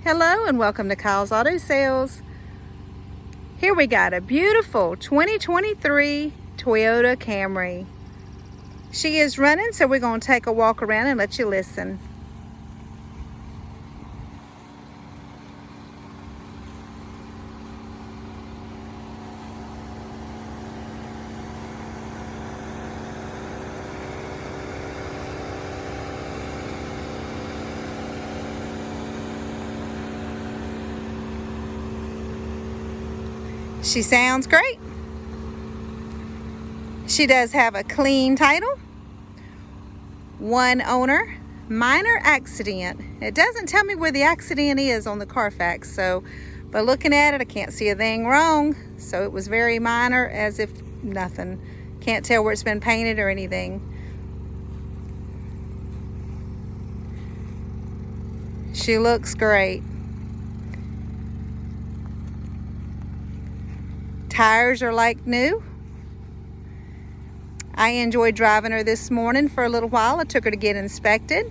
Hello and welcome to Kyle's Auto Sales. Here we got a beautiful 2023 Toyota Camry. She is running, so we're going to take a walk around and let you listen. She sounds great. She does have a clean title, one owner, minor accident. It doesn't tell me where the accident is on the Carfax, but looking at it, I can't see a thing wrong. So it was very minor, as if nothing. Can't tell where it's been painted or anything. She looks great. Tires are like new. I enjoyed driving her this morning for a little while. I took her to get inspected.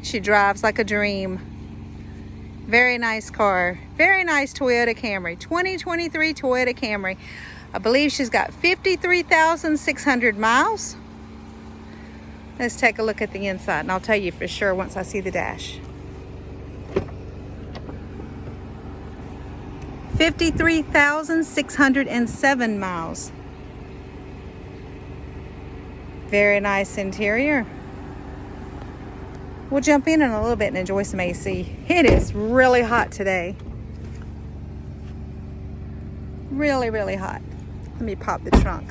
She drives like a dream. Very nice car. Very nice Toyota Camry. 2023 Toyota Camry. I believe she's got 53,600 miles. Let's take a look at the inside and I'll tell you for sure once I see the dash. 53,607 miles. Very nice interior. We'll jump in a little bit and enjoy some AC. It is really hot today. Really, really hot. Let me pop the trunk.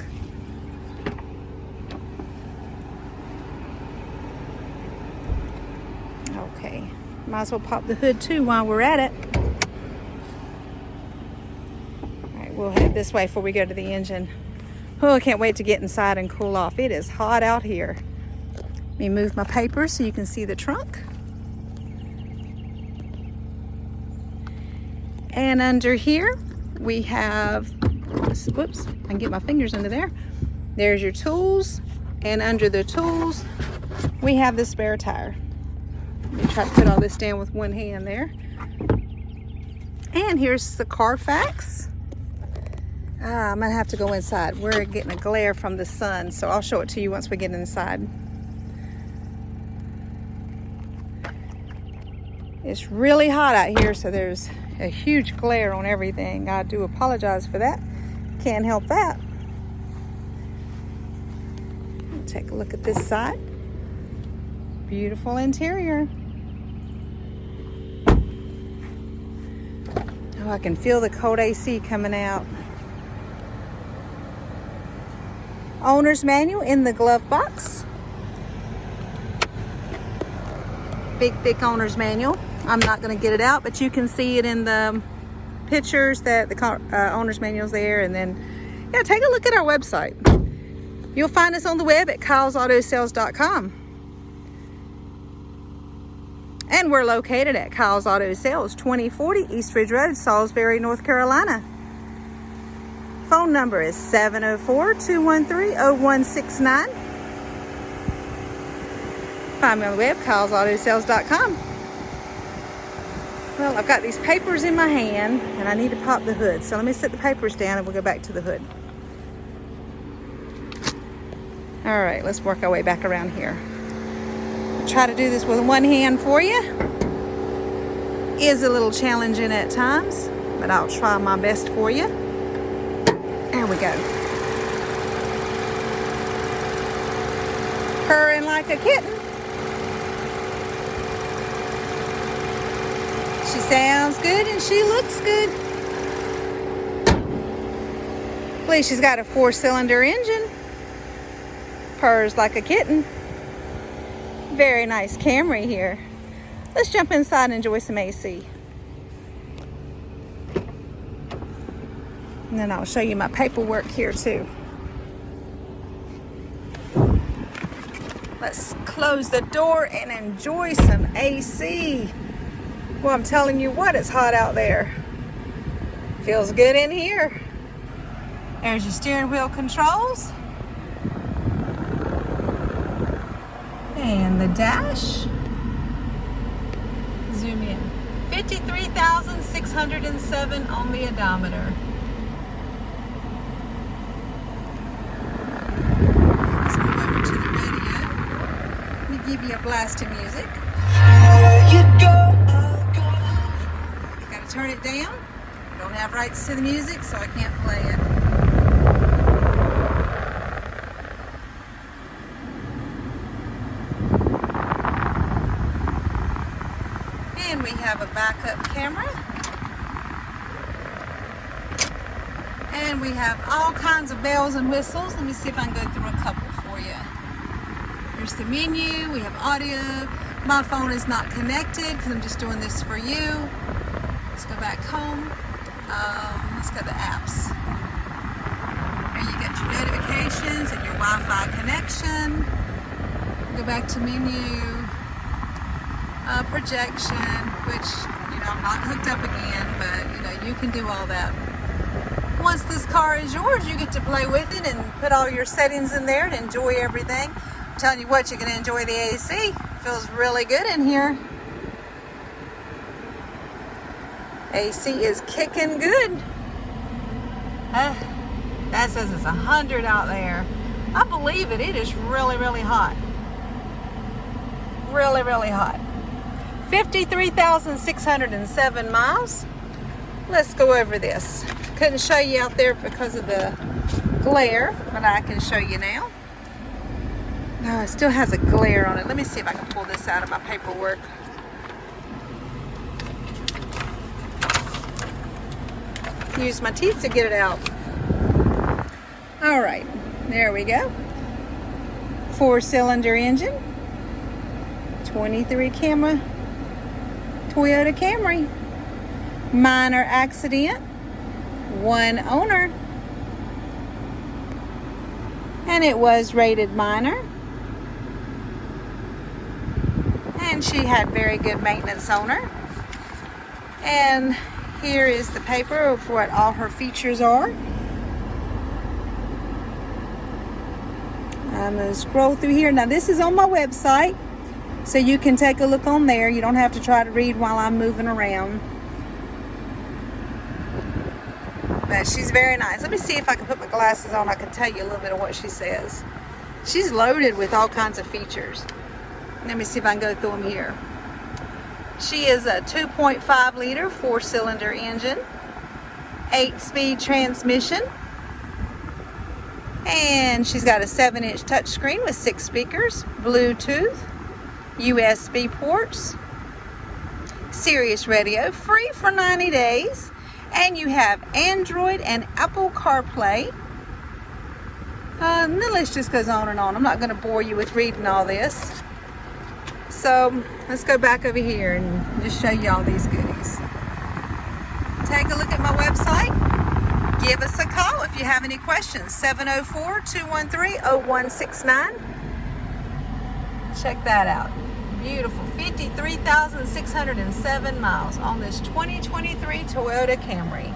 Okay, might as well pop the hood too while we're at it. We'll head this way before we go to the engine. Oh, I can't wait to get inside and cool off. It is hot out here. Let me move my papers so you can see the trunk. And under here, we have, whoops, I can get my fingers into there. There's your tools. And under the tools, we have the spare tire. Let me try to put all this down with one hand there. And here's the Carfax. I'm gonna have to go inside. We're getting a glare from the sun, so I'll show it to you once we get inside. It's really hot out here, so there's a huge glare on everything. I do apologize for that. Can't help that. Take a look at this side. Beautiful interior. Oh, I can feel the cold AC coming out. Owner's manual in the glove box. Big, thick owner's manual. I'm not going to get it out, but you can see it in the pictures that the owner's manual's there. And then, yeah, take a look at our website. You'll find us on the web at kylesautosales.com. And we're located at Kyle's Auto Sales, 2040 East Ridge Road, Salisbury, North Carolina. Phone number is 704-213-0169. Find me on the web, kylesautosales.com. Well, I've got these papers in my hand and I need to pop the hood. So let me set the papers down and we'll go back to the hood. All right, let's work our way back around here. I'll try to do this with one hand for you. Is a little challenging at times, but I'll try my best for you. There we go. Purring like a kitten. She sounds good and she looks good. I believe she's got a 4-cylinder engine. Purrs like a kitten. Very nice Camry here. Let's jump inside and enjoy some AC. And then I'll show you my paperwork here too. Let's close the door and enjoy some AC. Well, I'm telling you what, it's hot out there. Feels good in here. There's your steering wheel controls. And the dash. Zoom in. 53,607 on the odometer. Let's move over to the radio. Let me give you a blast of music. You gotta turn it down. I don't have rights to the music, so I can't play it. And we have a backup camera. And we have all kinds of bells and whistles. Let me see if I can go through a couple for you. There's the menu. We have audio. My phone is not connected because I'm just doing this for you. Let's go back home. Let's go to apps. Here you get your notifications and your Wi-Fi connection. Go back to menu. Projection, which, you know, I'm not hooked up again, but, you know, you can do all that. Once this car is yours, you get to play with it and put all your settings in there and enjoy everything. I'm telling you what, you're going to enjoy the AC. It feels really good in here. AC is kicking good. That says it's 100 out there. I believe it. It is really, really hot. Really, really hot. 53,607 miles. Let's go over this. Couldn't show you out there because of the glare, but I can show you now. No, it still has a glare on it. Let me see if I can pull this out of my paperwork. Use my teeth to get it out. All right, there we go. 4-cylinder engine. 23 camera. Toyota Camry. Minor accident. 1 owner. And it was rated minor. And she had very good maintenance on her. And here is the paper of what all her features are. I'm going to scroll through here. Now this is on my website, so you can take a look on there. You don't have to try to read while I'm moving around. But she's very nice. Let me see if I can put my glasses on. I can tell you a little bit of what she says. She's loaded with all kinds of features. Let me see if I can go through them here. She is a 2.5 liter 4-cylinder engine, 8-speed transmission, and she's got a 7-inch touchscreen with 6 speakers, Bluetooth, USB ports, Sirius radio, free for 90 days, and you have Android and Apple CarPlay. And the list just goes on and on. I'm not going to bore you with reading all this. So let's go back over here and just show you all these goodies. Take a look at my website. Give us a call if you have any questions. 704-213-0169. Check that out. Beautiful. 53,607 miles on this 2023 Toyota Camry.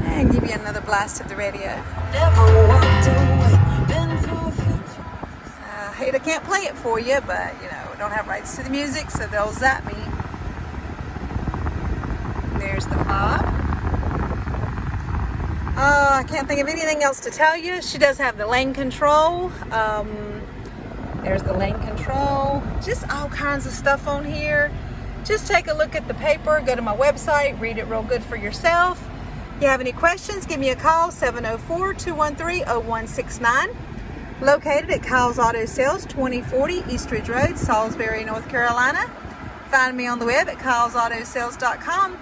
And give you another blast of the radio. Never walked away. I hate I can't play it for you, but you know, I don't have rights to the music, so they'll zap me. There's the fob. I can't think of anything else to tell you. She does have the lane control. There's the lane control. Just all kinds of stuff on here. Just take a look at the paper. Go to my website. Read it real good for yourself. If you have any questions, give me a call. 704-213-0169. Located at Kyle's Auto Sales, 2040 Eastridge Road, Salisbury, North Carolina. Find me on the web at kylesautosales.com.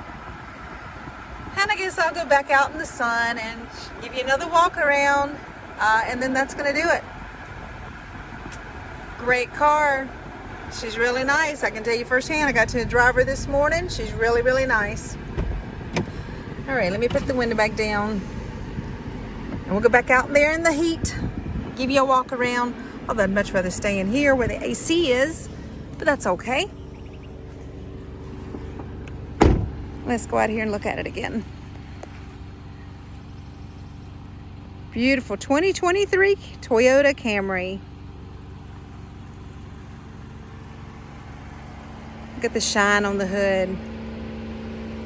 And I guess I'll go back out in the sun and give you another walk around, and then that's going to do it. Great car. She's really nice. I can tell you firsthand. I got to drive her this morning. She's really, really nice. All right, let me put the window back down. And we'll go back out there in the heat. Give you a walk around. Although I'd much rather stay in here where the AC is, but that's okay. Let's go out here and look at it again. Beautiful 2023 Toyota Camry. Look at the shine on the hood.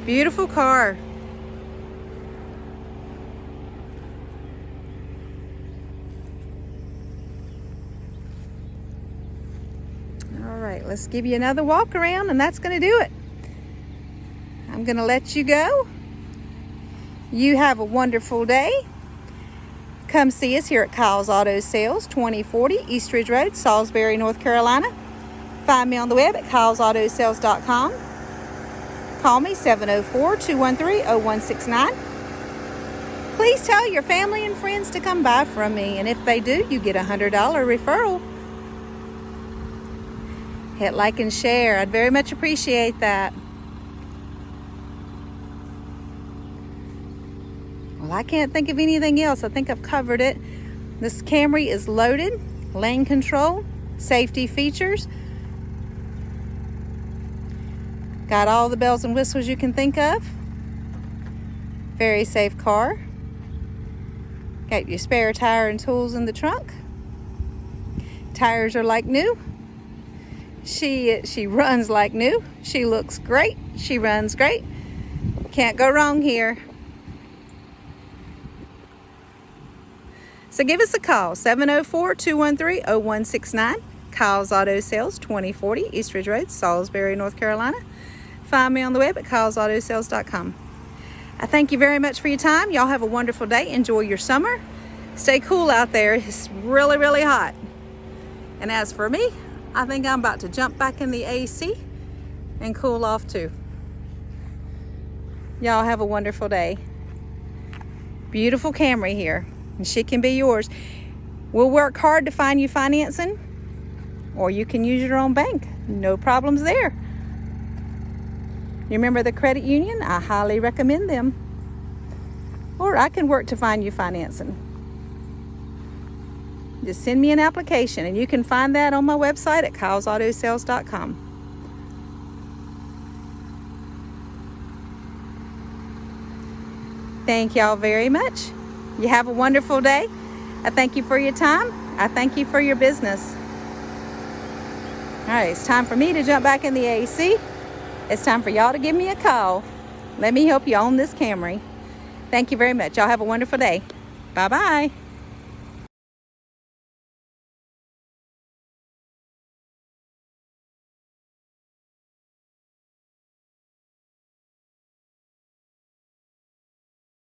Beautiful car. All right, let's give you another walk around, and that's going to do it. I'm going to let you go. You have a wonderful day. Come see us here at Kyle's Auto Sales, 2040 East Ridge Road, Salisbury, North Carolina. Find me on the web at kylesautosales.com. Call me 704-213-0169. Please tell your family and friends to come buy from me, and if they do, you get a $100 referral. Hit like and share. I'd very much appreciate that. Well, I can't think of anything else. I think I've covered it. This Camry is loaded, lane control, safety features. Got all the bells and whistles you can think of. Very safe car. Got your spare tire and tools in the trunk. Tires are like new. She runs like new. She looks great. She runs great. Can't go wrong here. So give us a call, 704-213-0169. Kyle's Auto Sales, 2040 East Ridge Road, Salisbury, North Carolina. Find me on the web at kylesautosales.com. I thank you very much for your time. Y'all have a wonderful day. Enjoy your summer. Stay cool out there. It's really, really hot. And as for me, I think I'm about to jump back in the AC and cool off too. Y'all have a wonderful day. Beautiful Camry here, and she can be yours. We'll work hard to find you financing, or you can use your own bank. No problems there. You remember the credit union? I highly recommend them. Or I can work to find you financing. Just send me an application, and you can find that on my website at kylesautosales.com. Thank y'all very much. You have a wonderful day. I thank you for your time. I thank you for your business. All right, it's time for me to jump back in the AC. It's time for y'all to give me a call. Let me help you own this Camry. Thank you very much. Y'all have a wonderful day. Bye-bye.